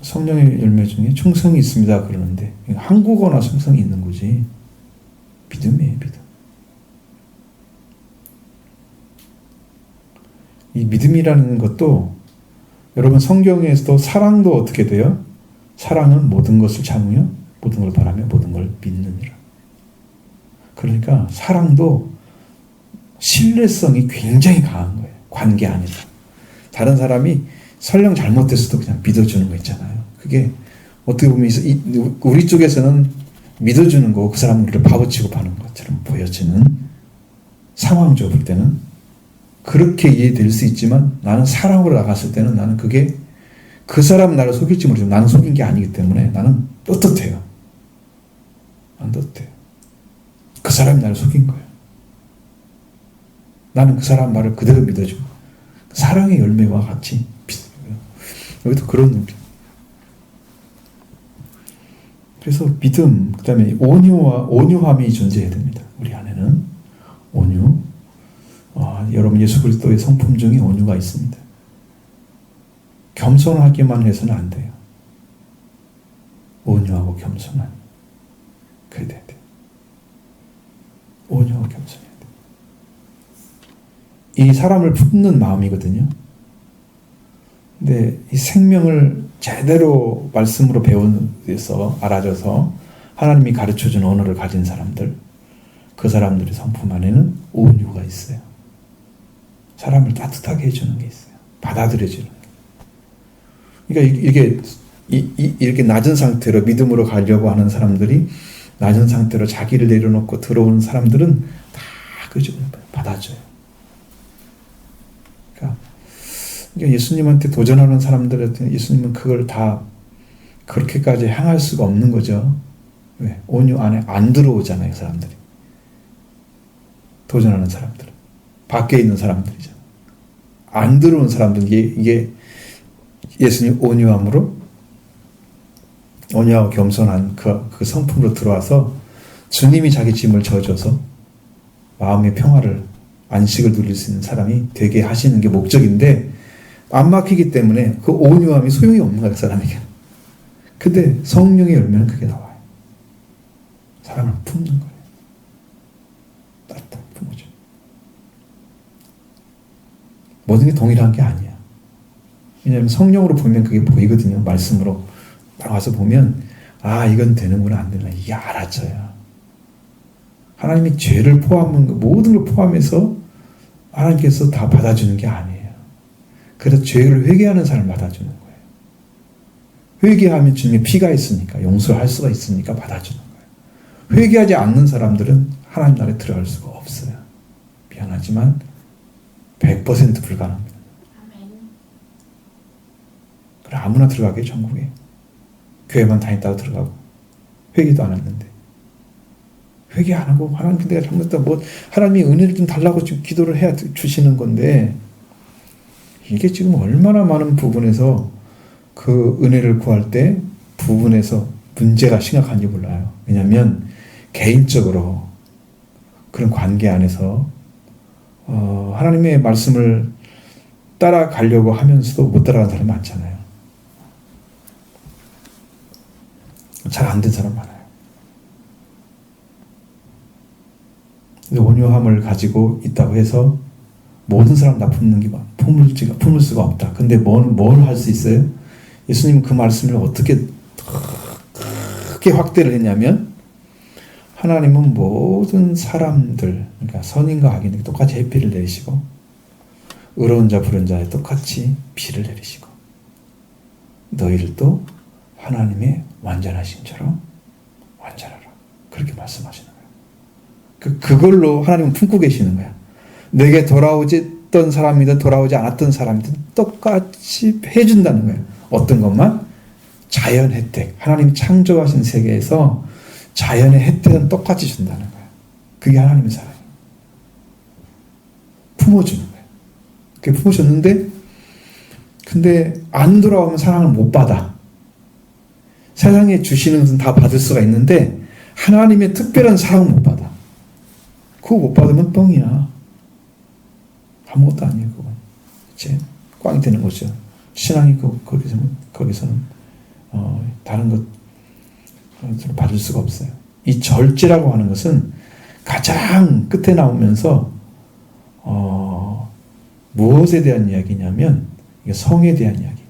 성령의 열매 중에 충성이 있습니다 그러는데 한국어나 충성이 있는 거지. 믿음이에요, 믿음. 이 믿음이라는 것도 여러분 성경에서도 사랑도 어떻게 돼요? 사랑은 모든 것을 참으며 모든 걸 바라며 모든 걸 믿느니라. 그러니까 사랑도 신뢰성이 굉장히 강한 거예요. 관계 안에서. 다른 사람이 설령 잘못됐어도 그냥 믿어주는 거 있잖아요. 그게 어떻게 보면 우리 쪽에서는 믿어주는 거고 그 사람은 우리를 바보 취급하는 것처럼 보여지는 상황적으로 볼 때는 그렇게 이해될 수 있지만 나는 사랑으로 나갔을 때는 나는 그게 그 사람은 나를 속일지 모르지만 나는 속인 게 아니기 때문에 나는 떳떳해요. 안 떳떳해요. 그 사람이 나를 속인 거예요. 나는 그 사람 말을 그대로 믿어주고 사랑의 열매와 같이 여기도 그런 의미. 그래서 믿음, 그 다음에 온유함이 존재해야 됩니다. 우리 안에는 온유. 여러분 예수 그리스도의 성품 중에 온유가 있습니다. 겸손하기만 해서는 안 돼요. 온유하고 겸손한. 그래야 돼요. 온유하고 겸손해야 돼요. 이 사람을 품는 마음이거든요. 근데 이 생명을 제대로 말씀으로 배워서 알아줘서 하나님이 가르쳐준 언어를 가진 사람들, 그 사람들의 성품 안에는 온유가 있어요. 사람을 따뜻하게 해주는 게 있어요. 받아들여주는 게. 그러니까 이렇게 낮은 상태로 믿음으로 가려고 하는 사람들이 낮은 상태로 자기를 내려놓고 들어오는 사람들은 다 그저 받아줘요. 그러니까 예수님한테 도전하는 사람들한테 예수님은 그걸 다 그렇게까지 향할 수가 없는 거죠. 왜? 온유 안에 안 들어오잖아요, 사람들이. 도전하는 사람들은. 밖에 있는 사람들이죠. 안 들어온 사람들은 이게 예수님 온유함으로, 온유하고 겸손한 그 성품으로 들어와서 주님이 자기 짐을 져줘서 마음의 평화를, 안식을 누릴 수 있는 사람이 되게 하시는 게 목적인데 안 막히기 때문에 그 온유함이 소용이 없는 거예요, 그 사람에게. 근데 성령의 열매는 그게 나와요. 사람을 품는 거예요. 따뜻하게 품어줘. 모든 게 동일한 게 아니야. 왜냐하면 성령으로 보면 그게 보이거든요. 말씀으로 나와서 보면 이건 되는구나 안 되나 이게 알아져요. 하나님이 죄를 포함한 모든 걸 포함해서 하나님께서 다 받아주는 게 아니에요. 그래서 죄를 회개하는 사람을 받아주는 거예요. 회개하면 주님의 피가 있으니까 용서할 수가 있으니까 받아주는 거예요. 회개하지 않는 사람들은 하나님 나라에 들어갈 수가 없어요. 미안하지만 100% 불가능합니다. 그래 아무나 들어가게 천국에. 교회만 다녔다고 들어가고 회개도 안 했는데 회개 안 하고 하나님 내가 잘못했다 하나님이 은혜를 좀 달라고 지금 기도를 해야 주시는 건데 이게 지금 얼마나 많은 부분에서 그 은혜를 구할 때 부분에서 문제가 심각한지 몰라요. 왜냐하면 개인적으로 그런 관계 안에서 하나님의 말씀을 따라가려고 하면서도 못 따라가는 사람이 많잖아요. 잘 안 된 사람 많아요. 근데 온유함을 가지고 있다고 해서 모든 사람 다 품을 수가 없다. 근데 뭘 할 수 있어요? 예수님은 그 말씀을 어떻게 크게 확대를 했냐면 하나님은 모든 사람들, 그러니까 선인과 악인에게 똑같이 해피를 내리시고 의로운 자 부른 자에 똑같이 비를 내리시고 너희를 또 하나님의 완전하심처럼 완전하라. 그렇게 말씀하시는 거예요. 그걸로 하나님은 품고 계시는 거야. 내게 돌아오던 사람이든 돌아오지 않았던 사람이든 똑같이 해준다는 거예요. 어떤 것만? 자연 혜택. 하나님이 창조하신 세계에서 자연의 혜택은 똑같이 준다는 거예요. 그게 하나님의 사랑이에요. 품어주는 거예요. 그게 품어줬는데 근데 안 돌아오면 사랑을 못 받아. 세상에 주시는 것은 다 받을 수가 있는데 하나님의 특별한 사랑을 못 받아. 그거 못 받으면 뻥이야. 아무것도 아니에요. 그건 이제 꽝이 되는 거죠. 신앙이 거기서는 다른 것을 받을 수가 없어요. 이 절제라고 하는 것은 가장 끝에 나오면서 무엇에 대한 이야기냐면 이게 성에 대한 이야기입니다.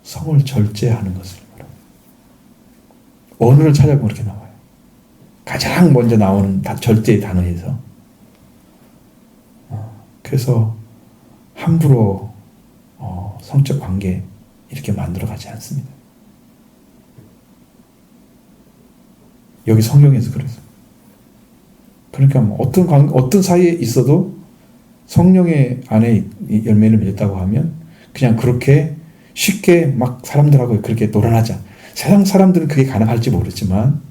성을 절제하는 것을 말합니다. 언어를 찾아보면 이렇게 나와요. 가장 먼저 나오는 절제의 단어에서. 그래서 함부로 성적 관계 이렇게 만들어 가지 않습니다. 여기 성경에서 그래서. 그러니까 뭐 어떤 사이에 있어도 성령의 안에 열매를 맺었다고 하면 그냥 그렇게 쉽게 막 사람들하고 그렇게 놀아나자. 세상 사람들은 그게 가능할지 모르지만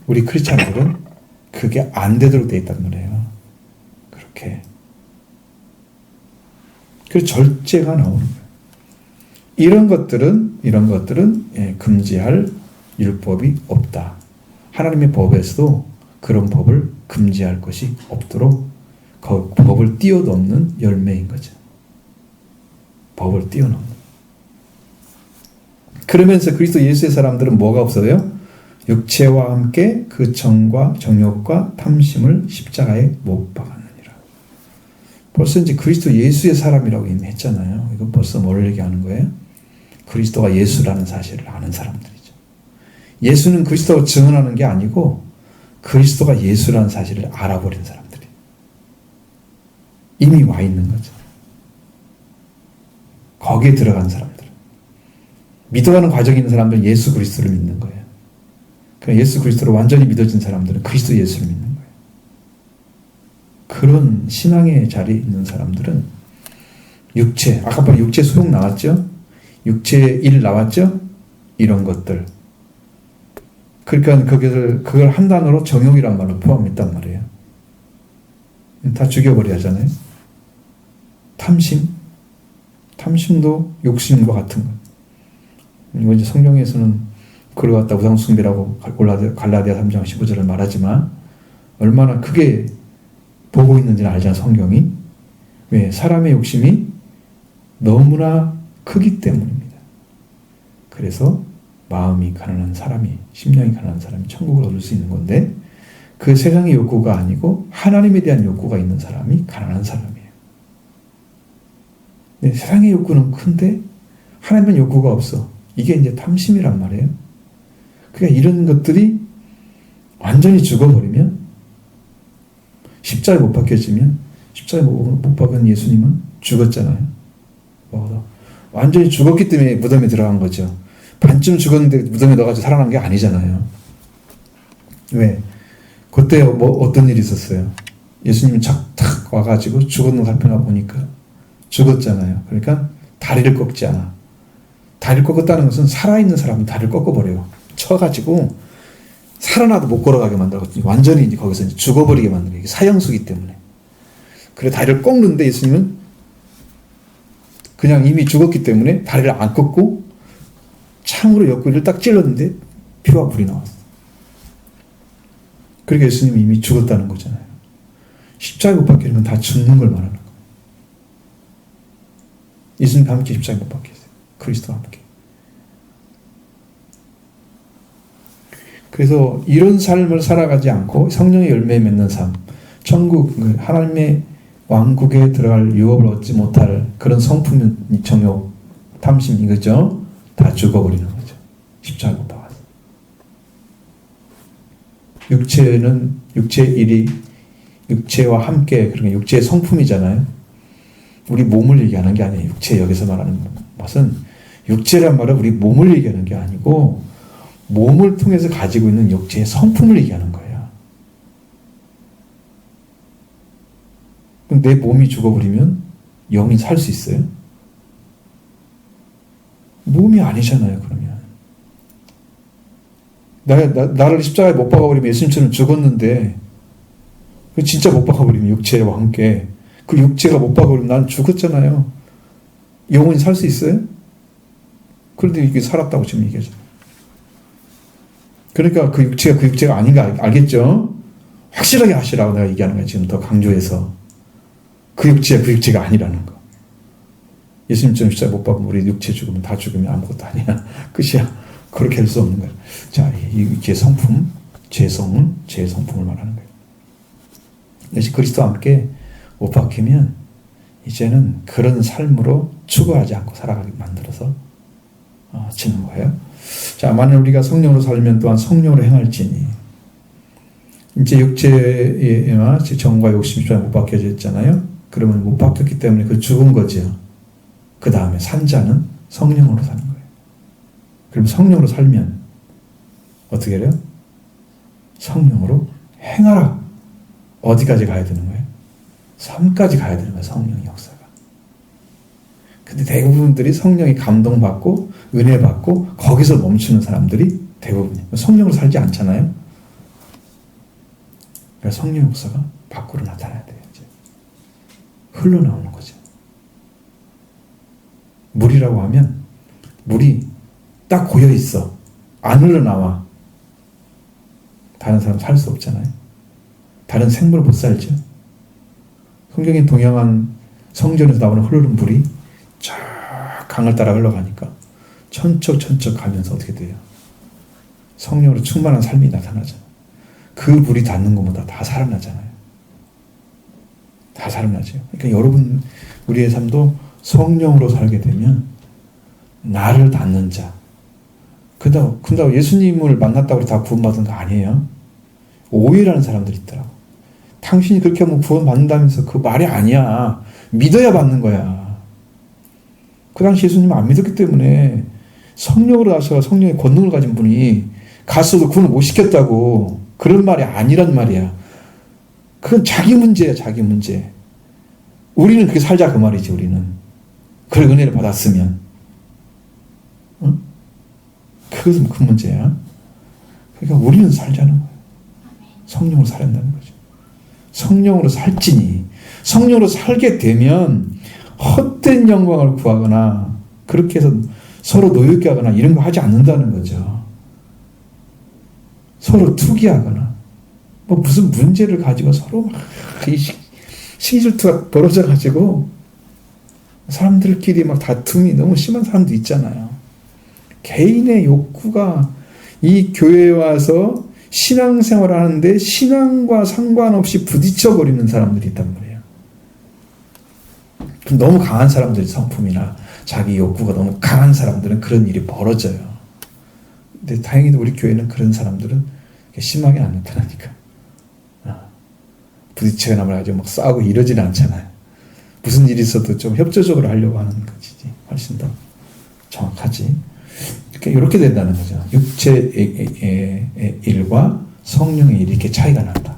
우리 크리스찬들은 그게 안 되도록 되어 있단 말이에요. 그렇게. 그래서 절제가 나오는 거예요. 이런 것들은 금지할 율법이 없다. 하나님의 법에서도 그런 법을 금지할 것이 없도록 그 법을 뛰어넘는 열매인 거죠. 법을 뛰어넘는. 그러면서 그리스도 예수의 사람들은 뭐가 없어요? 육체와 함께 그 정과 정욕과 탐심을 십자가에 못 박았느니라. 벌써 이제 그리스도 예수의 사람이라고 이미 했잖아요. 이건 벌써 뭘 얘기하는 거예요? 그리스도가 예수라는 사실을 아는 사람들이죠. 예수는 그리스도가 증언하는 게 아니고 그리스도가 예수라는 사실을 알아버린 사람들이 이미 와 있는 거죠. 거기에 들어간 사람들. 믿어가는 과정에 있는 사람들은 예수 그리스도를 믿는 거예요. 그러니까 예수 그리스도로 완전히 믿어진 사람들은 그리스도 예수를 믿는 거예요. 그런 신앙의 자리에 있는 사람들은 육체, 아까 보니 육체 소용 나왔죠? 육체 일 나왔죠? 이런 것들. 그러니까 그걸 한 단어로 정욕이란 말로 포함했단 말이에요. 다 죽여버려야 하잖아요. 탐심도 욕심과 같은 것. 이거 이제 성경에서는 그걸 갖다 우상숭배라고 갈라디아 3장 15절을 말하지만 얼마나 크게 보고 있는지는 알잖아, 성경이. 왜? 사람의 욕심이 너무나 크기 때문입니다. 그래서 마음이 가난한 사람이, 심령이 가난한 사람이 천국을 얻을 수 있는 건데 그 세상의 욕구가 아니고 하나님에 대한 욕구가 있는 사람이 가난한 사람이에요. 근데 세상의 욕구는 큰데 하나님의 욕구가 없어. 이게 이제 탐심이란 말이에요. 그러니까 이런 것들이 완전히 죽어버리면 십자가에 못 박혀지면 십자가에 못 박은 예수님은 죽었잖아요. 완전히 죽었기 때문에 무덤에 들어간 거죠. 반쯤 죽었는데 무덤에 넣어가지고 살아난 게 아니잖아요. 왜? 그때 어떤 일이 있었어요? 예수님이 탁 와가지고 죽었는 걸 살펴나 보니까 죽었잖아요. 그러니까 다리를 꺾지 않아. 다리를 꺾었다는 것은 살아있는 사람은 다리를 꺾어버려요. 쳐가지고 살아나도 못 걸어가게 만들거든요. 완전히 이제 거기서 이제 죽어버리게 만드는 게 사형수기 때문에. 그래 다리를 꺾는데 예수님은 그냥 이미 죽었기 때문에 다리를 안 꺾고 창으로 옆구리를 딱 찔렀는데 피와 물이 나왔어. 그러니까 예수님이 이미 죽었다는 거잖아요. 십자가에 못 박히는 건 다 죽는 걸 말하는 거예요. 예수님과 함께 십자가에 못 박혔어요. 그리스도와 함께. 그래서 이런 삶을 살아가지 않고 성령의 열매에 맺는 삶, 천국, 하나님의 왕국에 들어갈 유업을 얻지 못할 그런 성품, 정욕, 탐심 이거죠. 다 죽어버리는 거죠. 십자가에 못 박아서. 육체는 육체의 일이 육체와 함께 그러니까 육체의 성품이잖아요. 우리 몸을 얘기하는 게 아니에요. 육체 여기서 말하는 것은 육체란 말은 우리 몸을 얘기하는 게 아니고 몸을 통해서 가지고 있는 육체의 성품을 얘기하는 거예요. 그럼 내 몸이 죽어버리면 영이 살 수 있어요? 몸이 아니잖아요. 그러면 나를 십자가에 못 박아버리면 예수님처럼 죽었는데 진짜 못 박아버리면 육체와 함께 그 육체가 못 박아버리면 난 죽었잖아요. 영원히 살 수 있어요? 그런데 이게 살았다고 지금 얘기하죠. 그러니까 그 육체가 아닌 거 알겠죠? 확실하게 하시라고 내가 얘기하는 거예요. 지금 더 강조해서. 그 육체가 아니라는 거. 예수님 좀 십자가 못 박으면 우리 육체 죽으면 다 죽으면 아무것도 아니야. 끝이야. 그렇게 할 수 없는 거야. 자, 이 육체의 성품, 죄의 성품을 말하는 거예요. 예수 그리스도와 함께 못 박히면 이제는 그런 삶으로 추구하지 않고 살아가게 만들어서 치는 거예요. 자, 만일 우리가 성령으로 살면 또한 성령으로 행할지니. 이제 육체와 정과 욕심이 못 박혀져 있잖아요. 그러면 못 박혔기 때문에 그 죽은 거죠. 그 다음에 산 자는 성령으로 사는 거예요. 그럼 성령으로 살면 어떻게 해요? 성령으로 행하라. 어디까지 가야 되는 거예요? 삶까지 가야 되는 거예요. 성령의 역사가. 근데 대부분들이 성령이 감동받고 은혜 받고 거기서 멈추는 사람들이 대부분이에요. 성령으로 살지 않잖아요. 그러니까 성령 역사가 밖으로 나타나야 돼요. 이제. 흘러나오는 거죠. 물이라고 하면 물이 딱 고여 있어. 안 흘러나와. 다른 사람 살 수 없잖아요. 다른 생물 못 살죠. 성경에 동양한 성전에서 나오는 흐르는 물이 쫙 강을 따라 흘러가니까 천척 가면서 어떻게 돼요? 성령으로 충만한 삶이 나타나잖아요. 그 물이 닿는 것보다 다 살아나잖아요. 다 살아나죠. 그러니까 여러분 우리의 삶도 성령으로 살게 되면 나를 닿는 자. 근데 예수님을 만났다고 다 구원받은 거 아니에요. 오해라는 사람들이 있더라고. 당신이 그렇게 하면 구원받는다면서 그 말이 아니야. 믿어야 받는 거야. 그 당시 예수님을 안 믿었기 때문에 성령으로 나서 성령의 권능을 가진 분이 갔어도 구원을 못 시켰다고. 그런 말이 아니란 말이야. 그건 자기 문제야, 자기 문제. 우리는 그렇게 살자 그 말이지, 우리는. 그걸 은혜를 받았으면. 응? 그것은 그 문제야. 그러니까 우리는 살자는 거야. 성령으로 살아야 한다는 거죠. 성령으로 살지니 성령으로 살게 되면 헛된 영광을 구하거나 그렇게 해서 서로 노엽게 하거나 이런 거 하지 않는다는 거죠. 서로 투기하거나 뭐 무슨 문제를 가지고 서로 막 시기질투가 벌어져 가지고 사람들끼리 막 다툼이 너무 심한 사람도 있잖아요. 개인의 욕구가 이 교회에 와서 신앙생활을 하는데 신앙과 상관없이 부딪혀버리는 사람들이 있단 말이에요. 너무 강한 사람들의 성품이나 자기 욕구가 너무 강한 사람들은 그런 일이 벌어져요. 근데 다행히도 우리 교회는 그런 사람들은 심하게 안 나타나니까. 부딪혀나 말가지고 막 싸우고 이러지는 않잖아요. 무슨 일이 있어도 좀 협조적으로 하려고 하는 것이지. 훨씬 더 정확하지. 이렇게 된다는 거죠. 육체의 일과 성령의 일이 이렇게 차이가 난다.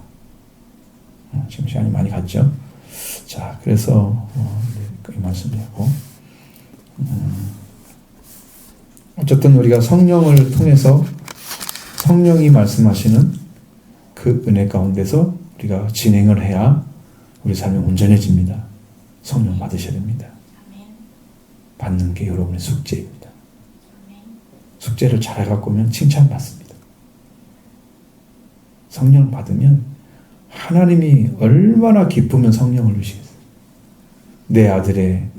지금 시간이 많이 갔죠. 자, 그래서 이 말씀드리고 어쨌든 우리가 성령을 통해서 성령이 말씀하시는 그 은혜 가운데서 우리가 진행을 해야 우리 삶이 온전해집니다. 성령 받으셔야 됩니다. 받는 게 여러분의 숙제입니다. 숙제를 잘해갖고 오면 칭찬받습니다. 성령 받으면 하나님이 얼마나 기쁘면 성령을 주시겠어요. 내 아들의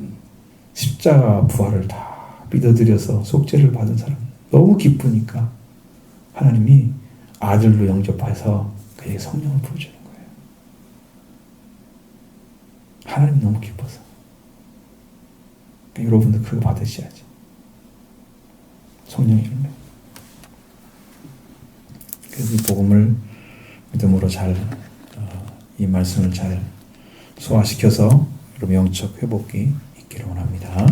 십자가 부활을 다 믿어드려서 속죄를 받은 사람 너무 기쁘니까 하나님이 아들로 영접해서 그에게 성령을 부어주는 거예요. 하나님이 너무 기뻐서. 그러니까 여러분도 그거 받으셔야지. 성령의 열매. 그래서 이 복음을 믿음으로 잘 이 말씀을 잘 소화시켜서 여러분 영적 회복이 있기를 원합니다.